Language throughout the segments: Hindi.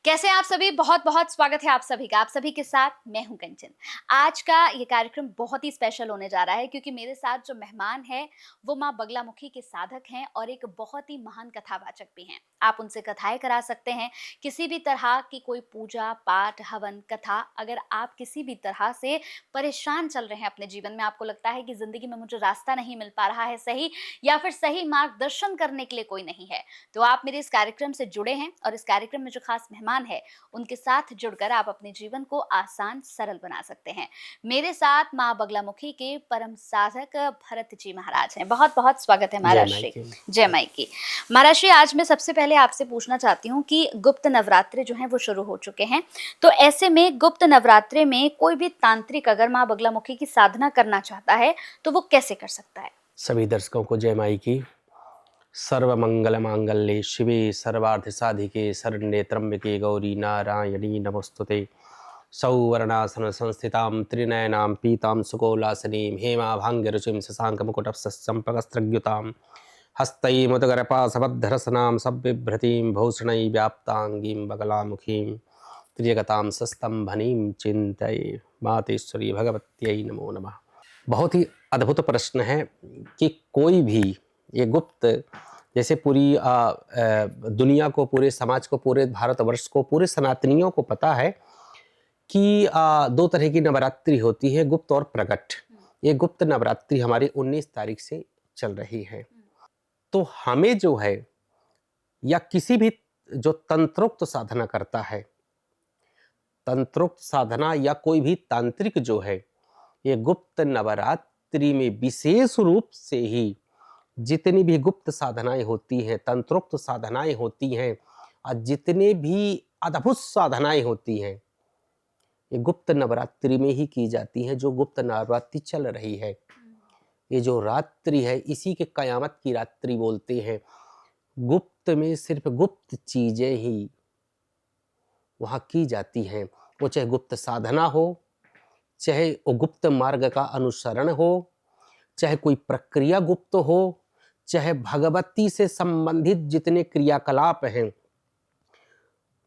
कैसे हैं आप सभी? बहुत-बहुत स्वागत है आप सभी का। आप सभी के साथ मैं हूँ कंचन। आज का ये कार्यक्रम बहुत ही स्पेशल होने जा रहा है क्योंकि मेरे साथ जो मेहमान हैं, वो माँ बगलामुखी के साधक हैं और एक बहुत ही महान कथावाचक भी हैं। आप उनसे कथाएँ करा सकते हैं, किसी भी तरह की कोई पूजा, पाठ, हवन, कथा अगर आप किसी भी तरह से परेशान चल रहे हैं अपने जीवन में, आपको लगता है कि ज़िंदगी में मुझे रास्ता नहीं मिल पा रहा है सही या फिर सही मार्गदर्शन करने के लिए कोई नहीं है, तो आप मेरे इस कार्यक्रम से जुड़े हैं और इस कार्यक्रम में जो खास मेहमान है उनके साथ जुड़कर आप अपने जीवन को आसान सरल बना सकते हैं। मेरे साथ माँ बगलामुखी के परम साधक भरत जी महाराज हैं। बहुत बहुत स्वागत है जय महाराज माई श्री। की। जय माई की। महाराज श्री, आज मैं सबसे पहले आपसे पूछना चाहती हूँ कि गुप्त नवरात्रे जो हैं वो शुरू हो चुके हैं, तो ऐसे में गुप्त नवरात्रे में कोई भी तांत्रिक अगर माँ बगलामुखी की साधना करना चाहता है तो वो कैसे कर सकता है? सभी दर्शकों को जय माई की। सर्व मंगल मांगल्ये शिवे सर्वार्थ साधिके शरण्ये त्र्यंबके गौरी नारायणी नमोस्तुते। सौवर्णासन संस्थितां त्रिनयनां पीतां सुकोलासनीं हेमाभाङ्ग्यरुचिं शशाङ्कमुकुटस्थम्पकस्त्रग्युतां हस्तैमुदगरपाशबद्धरसनां सब्बिभ्रतीं भूषणै व्याप्ताङ्गीं बगलामुखीं त्रिजगतां सस्तम्भनीं चिन्तये। मातेश्वरी भगवत्यै नमो नमः। बहुत ही अद्भुत प्रश्न है कि कोई भी ये गुप्त, जैसे पूरी दुनिया को, पूरे समाज को, पूरे भारतवर्ष को, पूरे सनातनियों को पता है कि दो तरह की नवरात्रि होती है, गुप्त और प्रकट। ये गुप्त नवरात्रि हमारी 19 तारीख से चल रही है। तो हमें जो है, या किसी भी जो तंत्रोक्त साधना करता है, तंत्रोक्त साधना या कोई भी तांत्रिक जो है, ये गुप्त नवरात्रि में विशेष रूप से ही जितनी भी गुप्त साधनाएं होती हैं, तंत्रोक्त साधनाएं होती हैं और जितने भी अद्भुत साधनाएं होती हैं, ये गुप्त नवरात्रि में ही की जाती हैं। जो गुप्त नवरात्रि चल रही है, ये जो रात्रि है, इसी के कयामत की रात्रि बोलते हैं। गुप्त में सिर्फ गुप्त चीजें ही वहां की जाती हैं। वो चाहे गुप्त साधना हो, चाहे वो गुप्त मार्ग का अनुसरण हो, चाहे कोई प्रक्रिया गुप्त हो, चाहे भगवती से संबंधित जितने क्रियाकलाप हैं,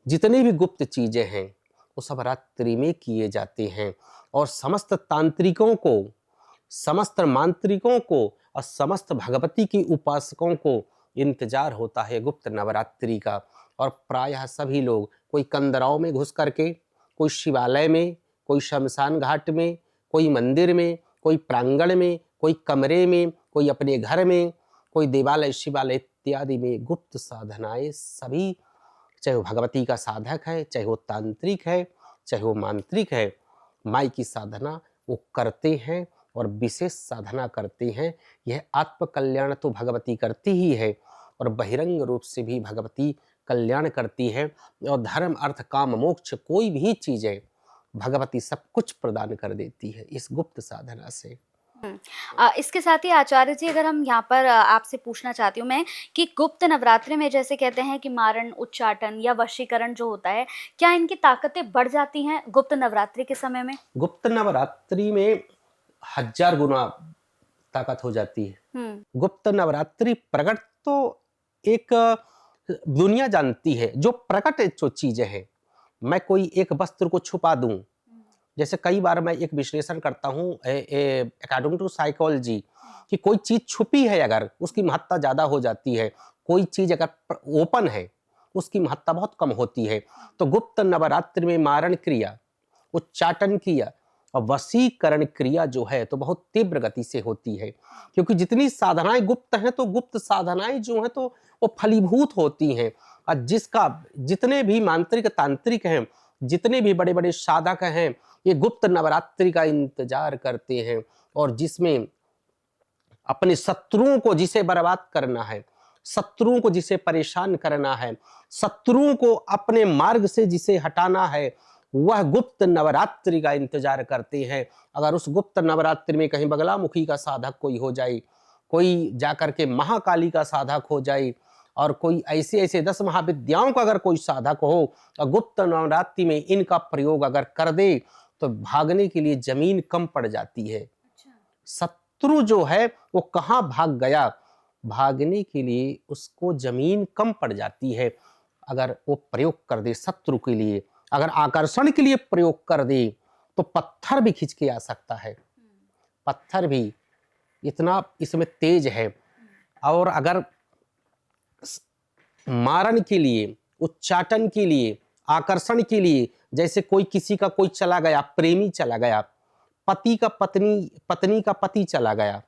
जितनी भी गुप्त चीजें हैं, वो सब रात्रि में किए जाते हैं। और समस्त तांत्रिकों को, समस्त मांत्रिकों को और समस्त भगवती की उपासकों को इंतजार होता है गुप्त नवरात्रि का। और प्रायः सभी लोग, कोई कंदराओं में घुस करके, कोई शिवालय में, कोई शमशान घाट में, कोई मंदिर में, कोई प्रांगण में, कोई कमरे में, कोई अपने घर में, कोई देवालय शिवालय इत्यादि में गुप्त साधनाएं सभी, चाहे वो भगवती का साधक है, चाहे वो तांत्रिक है, चाहे वो मांत्रिक है, माई की साधना वो करते हैं और विशेष साधना करते हैं। यह आत्म कल्याण तो भगवती करती ही है और बहिरंग रूप से भी भगवती कल्याण करती है। और धर्म अर्थ काम मोक्ष कोई भी चीज है, भगवती सब कुछ प्रदान कर देती है इस गुप्त साधना से। इसके साथ ही आचार्य जी, अगर हम यहाँ पर आपसे पूछना चाहती हूँ मैं कि गुप्त नवरात्रि में जैसे कहते हैं कि मारण, उच्चाटन या वशीकरण जो होता है, क्या इनकी ताकतें बढ़ जाती हैं गुप्त नवरात्रि के समय में? गुप्त नवरात्रि में 1000 गुना ताकत हो जाती है। हुँ। गुप्त नवरात्रि प्रकट तो एक दुनिया जानती है। जो प्रकट जो चीजें हैं, मैं कोई एक वस्त्र को छुपा दूं, जैसे कई बार मैं एक विश्लेषण करता हूं अकॉर्डिंग टू साइकोलॉजी, कि कोई चीज छुपी है अगर, उसकी महत्ता ज्यादा हो जाती है। कोई चीज अगर ओपन है, उसकी महत्ता बहुत कम होती है। तो गुप्त नवरात्रि में मारण क्रिया, उच्चाटन क्रिया और वशीकरण क्रिया जो है तो बहुत तीव्र गति से होती है। क्योंकि जितनी साधनाएं गुप्त हैं, तो गुप्त साधनाएं जो हैं तो वो फलीभूत होती हैं। और जिसका, जितने भी मांत्रिक तांत्रिक हैं, जितने भी बड़े बड़े साधक हैं, ये गुप्त नवरात्रि का इंतजार करते हैं। और जिसमें अपने शत्रुओं को जिसे बर्बाद करना है, शत्रुओं को जिसे परेशान करना है, शत्रुओं को अपने मार्ग से जिसे हटाना है, वह गुप्त नवरात्रि का इंतजार करते हैं। अगर उस गुप्त नवरात्रि में कहीं बगलामुखी का साधक कोई हो जाए, कोई जाकर के महाकाली का साधक हो जाए, और कोई ऐसे ऐसे 10 महाविद्याओं का अगर कोई साधक हो और गुप्त नवरात्रि में इनका प्रयोग अगर कर दे, तो भागने के लिए जमीन कम पड़ जाती है। शत्रु जो है वो कहाँ भाग गया, भागने के लिए उसको जमीन कम पड़ जाती है। अगर वो प्रयोग कर दे शत्रु के लिए, अगर आकर्षण के लिए प्रयोग कर दे, तो पत्थर भी खींच के आ सकता है। पत्थर भी इतना इसमें तेज है। और अगर मारन के लिए, उच्चाटन के लिए, आकर्षण के लिए, जैसे कोई किसी का कोई चला गया, प्रेमी चला गया, पति का पत्नी, पत्नी का पति चला गया,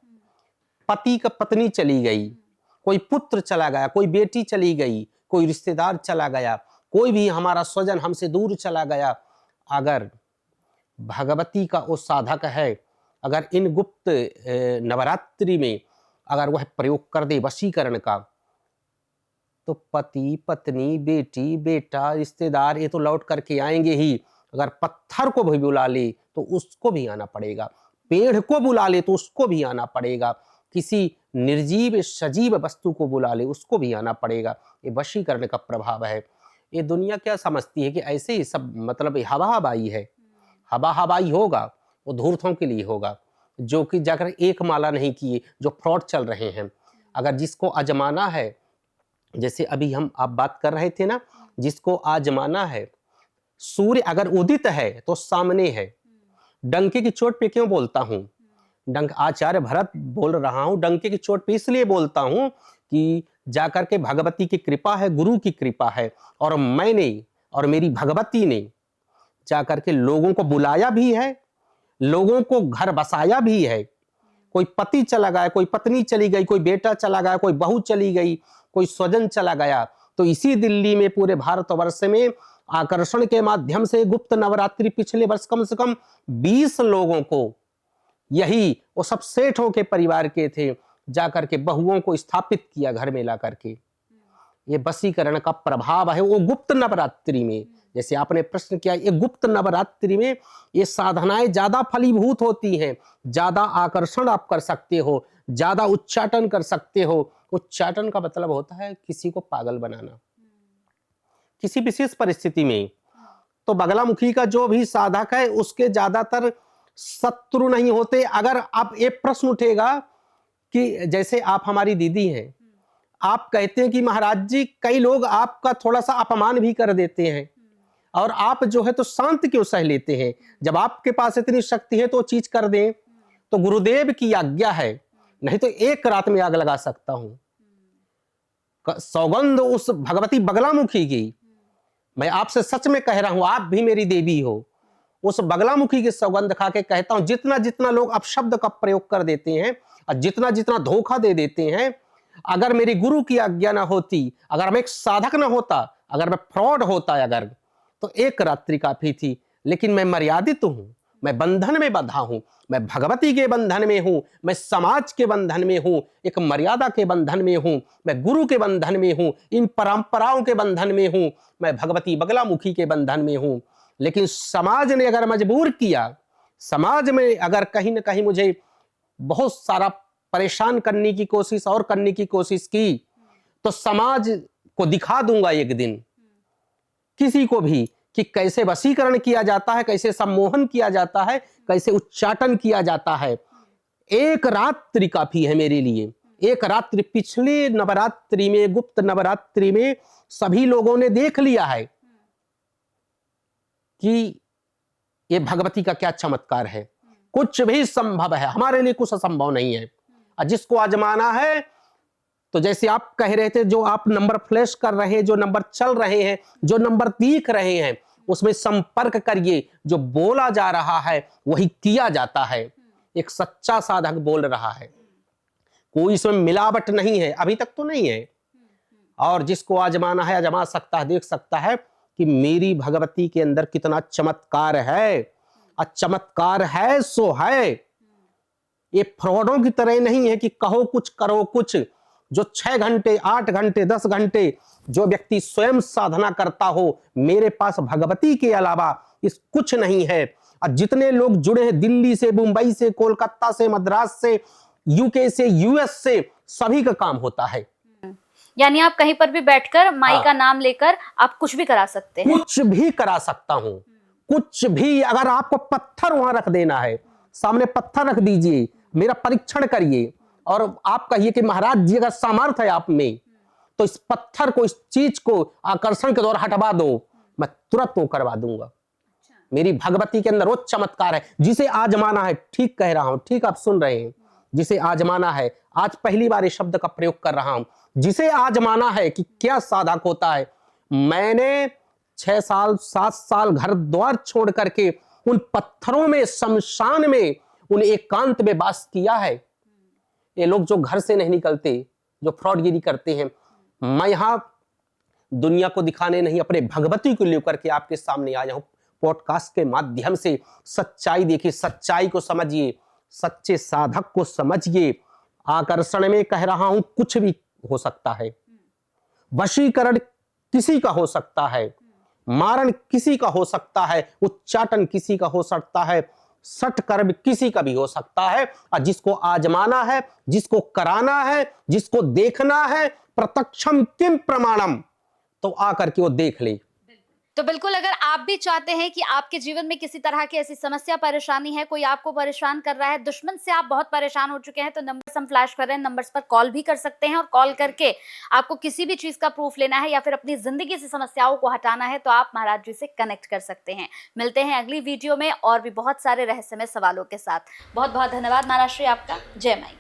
पति का पत्नी चली गई, कोई पुत्र चला गया, कोई बेटी चली गई, कोई रिश्तेदार चला गया, कोई भी हमारा स्वजन हमसे दूर चला गया, अगर भगवती का वो साधक है, अगर इन गुप्त नवरात्रि में अगर वह प्रयोग कर दे वशीकरण का, तो पति, पत्नी, बेटी, बेटा, रिश्तेदार ये तो लौट करके आएंगे ही। अगर पत्थर को भी बुला ले तो उसको भी आना पड़ेगा, पेड़ को बुला ले तो उसको भी आना पड़ेगा, किसी निर्जीव सजीव वस्तु को बुला ले उसको भी आना पड़ेगा। ये वशीकरण का प्रभाव है। ये दुनिया क्या समझती है कि ऐसे ही सब मतलब हवा हवाई है, हवा हवाई होगा, वो धूर्तों के लिए होगा, जो कि जाकर एक माला नहीं किए, जो फ्रॉड चल रहे हैं। अगर जिसको आजमाना है, जैसे अभी हम आप बात कर रहे थे ना, जिसको आजमाना है, सूर्य अगर उदित है तो सामने है। डंके की चोट पे क्यों बोलता हूँ? आचार्य भरत बोल रहा हूँ, डंके की चोट पे इसलिए बोलता हूँ कि जाकर के भगवती की कृपा है, गुरु की कृपा है, और मैंने और मेरी भगवती ने जाकर के लोगों को बुलाया भी है, लोगों को घर बसाया भी है। कोई पति चला गया, कोई पत्नी चली गई, कोई बेटा चला गया, कोई बहू चली गई, कोई स्वजन चला गया, तो इसी दिल्ली में पूरे भारतवर्ष में आकर्षण के माध्यम से गुप्त नवरात्रि पिछले वर्ष कम से कम 20 लोगों को, यही वो सब सेठों के परिवार के थे, जाकर के बहुओं को स्थापित किया घर में ला करके। ये वशीकरण का प्रभाव है वो गुप्त नवरात्रि में। जैसे आपने प्रश्न किया, ये गुप्त नवरात्रि में ये साधनाएं ज्यादा फलीभूत होती हैं, ज्यादा आकर्षण आप कर सकते हो, ज्यादा उच्चाटन कर सकते हो। उच्चाटन का मतलब होता है किसी को पागल बनाना किसी विशेष परिस्थिति में। तो बगलामुखी का जो भी साधक है उसके ज्यादातर शत्रु नहीं होते। अगर आप एक प्रश्न उठेगा कि जैसे आप हमारी दीदी हैं, आप कहते हैं कि महाराज जी कई लोग आपका थोड़ा सा अपमान भी कर देते हैं और आप जो है तो शांत क्यों सह लेते हैं? जब आपके पास इतनी शक्ति है तो चीज कर दें। तो गुरुदेव की आज्ञा है, नहीं तो एक रात में आग लगा सकता हूं। सौगंध उस भगवती बगलामुखी की, मैं आपसे सच में कह रहा हूं, आप भी मेरी देवी हो। उस बगलामुखी की सौगंध खा के कहता हूं, जितना जितना लोग अपशब्द का प्रयोग कर देते हैं और जितना जितना धोखा दे देते हैं, अगर मेरी गुरु की आज्ञा ना होती, अगर मैं एक साधक ना होता, अगर मैं फ्रॉड होता, अगर तो एक रात्रि काफी थी। लेकिन मैं मर्यादित हूं, मैं बंधन में बंधा हूं, मैं भगवती के बंधन में हूं, मैं समाज के बंधन में हूं, एक मर्यादा के बंधन में हूं, मैं गुरु के बंधन में हूं, इन परंपराओं के बंधन में हूं, मैं भगवती बगलामुखी के बंधन में हूं। लेकिन समाज ने अगर मजबूर किया, समाज में अगर कहीं ना कहीं मुझे बहुत सारा परेशान करने की कोशिश और करने की कोशिश की, तो समाज को दिखा दूंगा एक दिन किसी को भी कि कैसे वशीकरण किया जाता है, कैसे सम्मोहन किया जाता है, कैसे उच्चाटन किया जाता है। एक रात्रि काफी है मेरे लिए, एक रात्रि। पिछले नवरात्रि में, गुप्त नवरात्रि में सभी लोगों ने देख लिया है कि ये भगवती का क्या चमत्कार है। कुछ भी संभव है, हमारे लिए कुछ असंभव नहीं है। और जिसको आजमाना है, तो जैसे आप कह रहे थे, जो आप नंबर फ्लैश कर रहे हैं, जो नंबर चल रहे हैं, जो नंबर दिख रहे हैं, उसमें संपर्क करिए। जो बोला जा रहा है वही किया जाता है। एक सच्चा साधक बोल रहा है, कोई इसमें मिलावट नहीं है, अभी तक तो नहीं है। और जिसको आजमाना है आजमा सकता है, देख सकता है कि मेरी भगवती के अंदर कितना चमत्कार है। और चमत्कार है सो है। ये फ्रॉडों की तरह नहीं है कि कहो कुछ करो कुछ। जो 6 घंटे, 8 घंटे, 10 घंटे जो व्यक्ति स्वयं साधना करता हो, मेरे पास भगवती के अलावा इस कुछ नहीं है। और जितने लोग जुड़े हैं, दिल्ली से, मुंबई से, कोलकाता से, मद्रास से, यूके से, यूएस से, सभी का काम होता है। यानी आप कहीं पर भी बैठकर माई का नाम लेकर आप कुछ भी करा सकते हैं। कुछ भी करा सकता हूं, कुछ भी। अगर आपको पत्थर वहां रख देना है, सामने पत्थर रख दीजिए, मेरा परीक्षण करिए और आप कहिए कि महाराज जी अगर सामर्थ्य है आप में, तो इस पत्थर को, इस चीज को आकर्षण के द्वारा हटवा दो, मैं तुरंत वो करवा दूंगा। मेरी भगवती के अंदर वो चमत्कार है। जिसे आजमाना है, ठीक कह रहा हूं, ठीक आप सुन रहे हैं, जिसे आजमाना है, आज पहली बार इस शब्द का प्रयोग कर रहा हूं, जिसे आजमाना है कि क्या साधक होता है। मैंने 6 साल 7 साल घर द्वार छोड़ करके उन पत्थरों में, शमशान में, उन एकांत में वास किया है। ये लोग जो घर से नहीं निकलते, जो फ्रॉडगिरी करते हैं, मैं यहां दुनिया को दिखाने नहीं, अपने भगवती को लेकर के आपके सामने आया हूं। पॉडकास्ट के माध्यम से सच्चाई देखिए, सच्चाई को समझिए, सच्चे साधक को समझिए। आकर्षण में कह रहा हूं, कुछ भी हो सकता है। वशीकरण किसी का हो सकता है, मारण किसी का हो सकता है, उच्चाटन किसी का हो सकता है, सठ कर्म किसी का भी हो सकता है। और जिसको आजमाना है, जिसको कराना है, जिसको देखना है, प्रत्यक्षम किम प्रमाणम, तो आकर के वो देख ले। तो बिल्कुल, अगर आप भी चाहते हैं कि आपके जीवन में किसी तरह की ऐसी समस्या परेशानी है, कोई आपको परेशान कर रहा है, दुश्मन से आप बहुत परेशान हो चुके हैं, तो नंबर्स हम फ्लैश कर रहे हैं, नंबर्स पर कॉल भी कर सकते हैं। और कॉल करके आपको किसी भी चीज का प्रूफ लेना है या फिर अपनी जिंदगी से समस्याओं को हटाना है, तो आप महाराज जी से कनेक्ट कर सकते हैं। मिलते हैं अगली वीडियो में और भी बहुत सारे रहस्यमय सवालों के साथ। बहुत बहुत धन्यवाद महाराज श्री आपका। जय माई की।